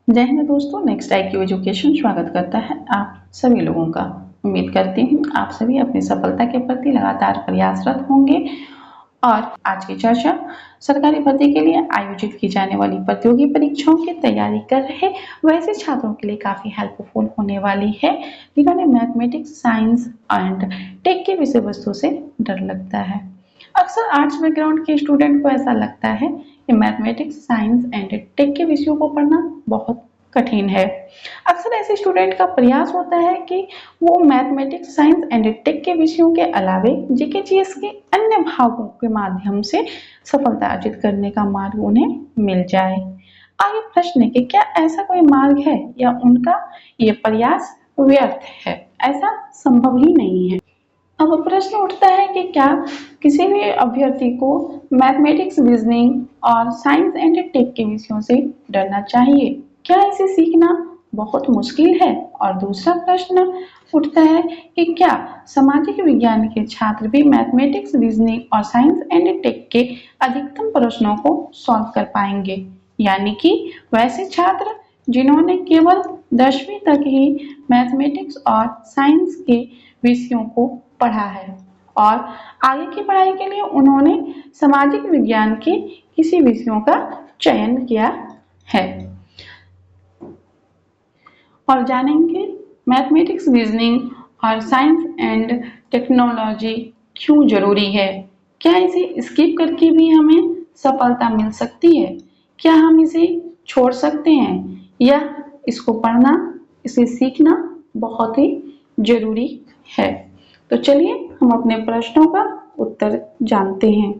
जय हिंद दोस्तों, next IQ education स्वागत करता है आप सभी लोगों का। उम्मीद करती हूँ आप सभी अपनी सफलता के प्रति लगातार प्रयासरत होंगे। और आज की चर्चा सरकारी भर्ती के लिए आयोजित की जाने वाली प्रतियोगी परीक्षाओं की तैयारी कर रहे वैसे छात्रों के लिए काफी हेल्पफुल होने वाली है जिन्होंने मैथमेटिक्स, साइंस एंड टेक के विषय वस्तु से डर लगता है। अक्सर आर्ट्स बैकग्राउंड के स्टूडेंट को ऐसा लगता है कि मैथमेटिक्स, साइंस एंड टेक के विषयों को पढ़ना बहुत कठिन है। अक्सर ऐसे स्टूडेंट का प्रयास होता है कि वो मैथमेटिक्स, साइंस एंड टेक के विषयों के अलावे जीके जीएस के अन्य भागों के माध्यम से सफलता अर्जित करने का मार्ग उन्हें मिल जाए। आगे प्रश्न है कि क्या ऐसा कोई मार्ग है या उनका ये प्रयास व्यर्थ है? ऐसा संभव ही नहीं है। अब प्रश्न उठता है कि क्या किसी भी अभ्यर्थी को मैथमेटिक्स, रीजनिंग और साइंस एंड टेक के विषयों से डरना चाहिए? क्या इसे सीखना बहुत मुश्किल है? और दूसरा प्रश्न उठता है कि क्या सामाजिक विज्ञान के छात्र भी मैथमेटिक्स, रीजनिंग और साइंस एंड टेक के अधिकतम प्रश्नों को सॉल्व कर पाएंगे, यानी कि वैसे छात्र जिन्होंने केवल 10वीं तक ही मैथमेटिक्स और साइंस के विषयों को पढ़ा है और आगे की पढ़ाई के लिए उन्होंने सामाजिक विज्ञान के किसी विषयों का चयन किया है। और जानेंगे मैथमेटिक्स, रीजनिंग और साइंस एंड टेक्नोलॉजी क्यों जरूरी है। क्या इसे स्किप करके भी हमें सफलता मिल सकती है? क्या हम इसे छोड़ सकते हैं या इसको पढ़ना, इसे सीखना बहुत ही जरूरी है? तो चलिए हम अपने प्रश्नों का उत्तर जानते हैं।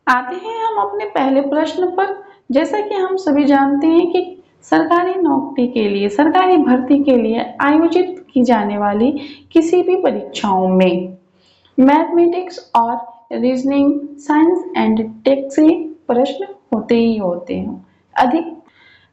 आते हैं हम अपने पहले प्रश्न पर। जैसा कि हम सभी जानते हैं कि सरकारी नौकरी के लिए, सरकारी भर्ती के लिए आयोजित की जाने वाली किसी भी परीक्षाओं में मैथमेटिक्स और रीजनिंग, साइंस एंड टेक से प्रश्न होते ही होते हैं। अधिक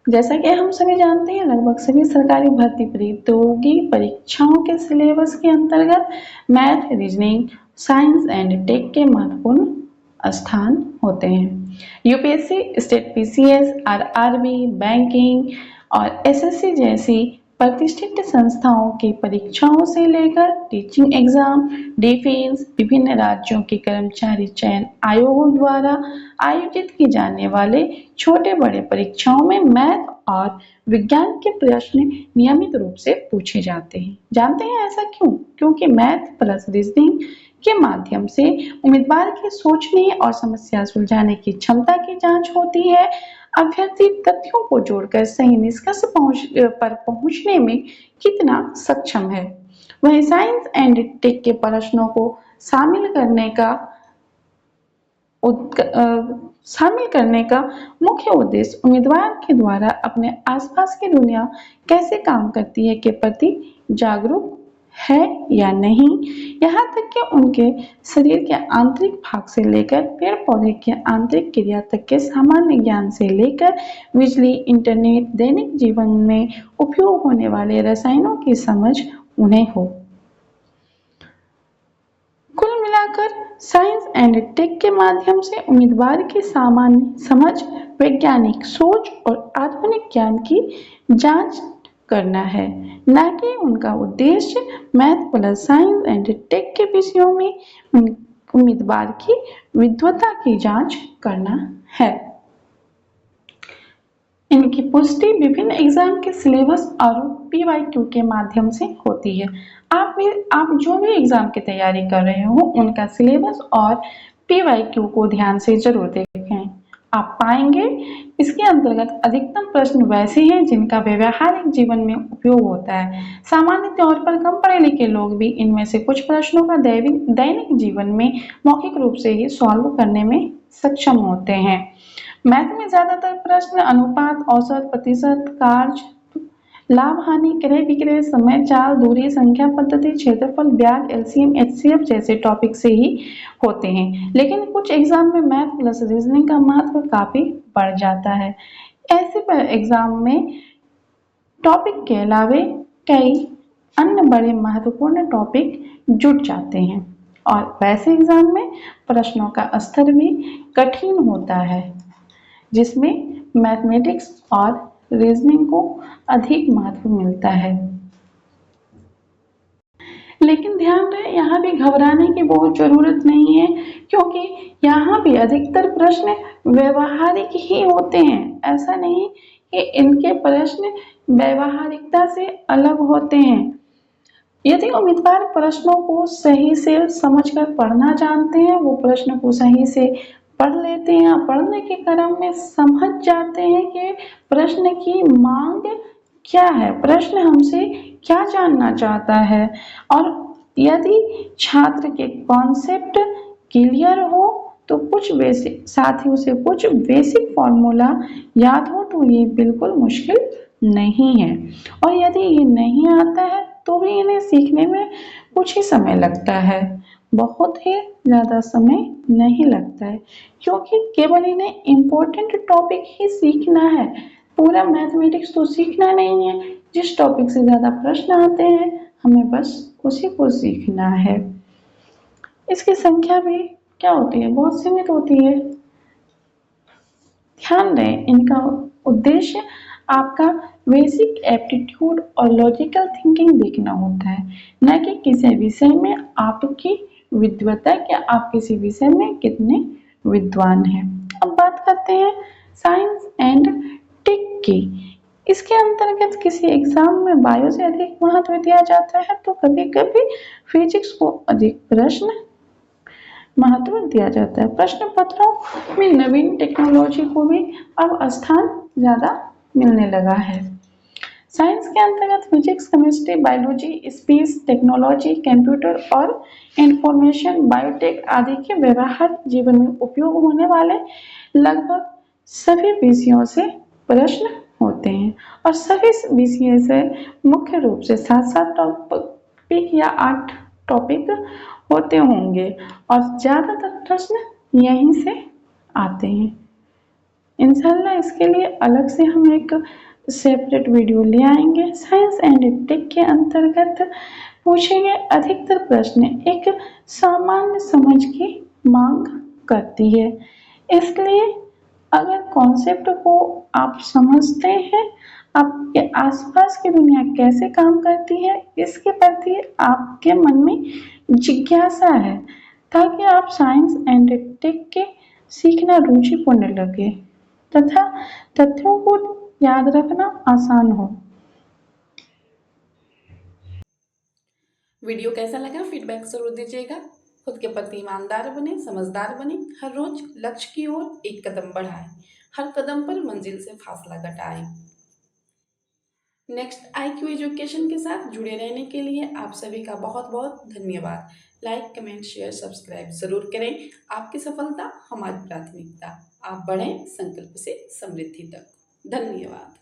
जैसा कि हम सभी जानते हैं, लगभग सभी सरकारी भर्ती प्रतियोगी परीक्षाओं के सिलेबस के अंतर्गत math, reasoning, science and tech के महत्वपूर्ण स्थान होते हैं। UPSC, state PCS, RRB, banking और एसएससी जैसी प्रतिष्ठित संस्थाओं की परीक्षाओं से लेकर टीचिंग एग्जाम, डिफेंस, विभिन्न राज्यों के कर्मचारी चयन आयोगों द्वारा आयोजित की जाने वाले छोटे बड़े परीक्षाओं में मैथ और विज्ञान के प्रश्न नियमित रूप से पूछे जाते हैं। जानते हैं ऐसा क्यों? क्योंकि मैथ प्लस रीजनिंग के माध्यम से उम्मीदवार के सोचने और समस्या सुलझाने की क्षमता की जांच होती है। अभ्यर्थी तथ्यों को जोड़कर सही निष्कर्ष पर पहुंचने में कितना सक्षम है। वहीं साइंस एंड टेक के प्रश्नों को शामिल करने का मुख्य उद्देश्य उम्मीदवार के द्वारा अपने आसपास की दुनिया कैसे काम करती है के प्रति जागरूक है या नहीं, यहाँ तक कि उनके शरीर के आंतरिक भाग से लेकर पेड़ पौधे के आंतरिक क्रिया तक के सामान्य ज्ञान से लेकर बिजली, इंटरनेट, दैनिक जीवन में उपयोग होने वाले रसायनों की समझ उन्हें हो। कुल मिलाकर साइंस एंड टेक के माध्यम से उम्मीदवार की सामान्य समझ, वैज्ञानिक सोच और आधुनिक ज्ञान की जांच करना है, न कि उनका उद्देश्य math plus science and tech के विषयों में उम्मीदवार की विद्वता की जांच करना है। इनकी पुष्टि विभिन्न एग्जाम के सिलेबस और PYQ के माध्यम से होती है। आप जो भी एग्जाम की तैयारी कर रहे हो उनका सिलेबस और PYQ को ध्यान से जरूर देखें। आप पाएंगे इसके अंतर्गत अधिकतम प्रश्न वैसे हैं जिनका व्यवहारिक जीवन में उपयोग होता है। सामान्य तौर पर कम पढ़े लिखे लोग भी इनमें से कुछ प्रश्नों का दैनिक जीवन में मौखिक रूप से ही सॉल्व करने में सक्षम होते हैं। मैथ में ज्यादातर प्रश्न अनुपात, औसत, प्रतिशत, कार्य, लाभ हानि, क्रय विक्रय, समय, चाल, दूरी, संख्या पद्धति, क्षेत्रफल, ब्याज, LCM, HCF जैसे टॉपिक से ही होते हैं। लेकिन कुछ एग्जाम में मैथ प्लस रीजनिंग का महत्व काफी बढ़ जाता है। ऐसे एग्जाम में टॉपिक के अलावे कई अन्य बड़े महत्वपूर्ण टॉपिक जुड़ जाते हैं और वैसे एग्जाम में प्रश्नों का स्तर भी कठिन होता है, जिसमें मैथमेटिक्स और रीजनिंग को अधिक महत्व मिलता है। लेकिन ध्यान रहे यहाँ भी घबराने की बहुत जरूरत नहीं है, क्योंकि यहाँ भी अधिकतर प्रश्न व्यवहारिक ही होते हैं। ऐसा नहीं कि इनके प्रश्न व्यवहारिकता से अलग होते हैं। यदि उम्मीदवार प्रश्नों को सही से समझकर पढ़ना जानते हैं, वो प्रश्न को सही से पढ़ लेते हैं, पढ़ने के क्रम में समझ जाते हैं कि प्रश्न की मांग क्या है, प्रश्न हमसे क्या जानना चाहता है, और यदि छात्र के कॉन्सेप्ट क्लियर हो तो कुछ बेसिक साथ ही उसे कुछ बेसिक फॉर्मूला याद हो तो ये बिल्कुल मुश्किल नहीं है। और यदि ये नहीं आता है तो भी इन्हें सीखने में कुछ ही समय लगता है, बहुत ही ज़्यादा समय नहीं लगता है, क्योंकि केवल इन्हें इम्पोर्टेंट टॉपिक ही सीखना है। पूरा मैथमेटिक्स तो सीखना नहीं है। जिस टॉपिक से ज़्यादा प्रश्न आते हैं हमें बस उसी को सीखना है। इसकी संख्या भी क्या होती है, बहुत सीमित होती है। ध्यान दें, इनका उद्देश्य आपका बेसिक एप्टीट्यूड और लॉजिकल थिंकिंग देखना होता है, न कि किसी विषय में आपकी विद्वता या आप किसी विषय में कितने विद्वान हैं। अब बात करते हैं साइंस एंड टेक की। इसके अंतर्गत किसी एग्जाम में बायो से अधिक महत्व दिया जाता है तो कभी कभी फिजिक्स को अधिक प्रश्न महत्व दिया जाता है। प्रश्न पत्रों में नवीन टेक्नोलॉजी को भी अब स्थान ज्यादा मिलने लगा है। साइंस के अंतर्गत physics, chemistry, biology, space technology, computer और इंफॉर्मेशन बायोटेक आदि के व्यवहार जीवन में उपयोग होने वाले लगभग सभी विषयों से प्रश्न होते हैं, और सभी विषयों से मुख्य रूप से 7-7 टॉपिक या 8 टॉपिक होते होंगे, और ज्यादातर प्रश्न यहीं से आते हैं। इंशाल्लाह इसके लिए अलग से हम एक सेपरेट वीडियो ले आएंगे। साइंस एंड टेक के अंतर्गत पूछे गए अधिकतर प्रश्न एक सामान्य समझ की मांग करती है, इसलिए अगर कॉन्सेप्ट को आप समझते हैं, आपके आसपास की दुनिया कैसे काम करती है, इसके प्रति आपके मन में जिज्ञासा है, ताकि आप साइंस एंड टेक के सीखना रुचिपूर्ण लगे तथा तथ्यों को याद रखना आसान हो। वीडियो कैसा लगा फीडबैक जरूर दीजिएगा। खुद के प्रति ईमानदार बने, समझदार बने, हर रोज लक्ष्य की ओर एक कदम बढ़ाएं, हर कदम पर मंजिल से फासला घटाएं। नेक्स्ट IQ एजुकेशन के साथ जुड़े रहने के लिए आप सभी का बहुत बहुत धन्यवाद। लाइक, कमेंट, शेयर, सब्सक्राइब जरूर करें। आपकी सफलता हमारी प्राथमिकता। आप बढ़ें संकल्प से समृद्धि तक। धन्यवाद।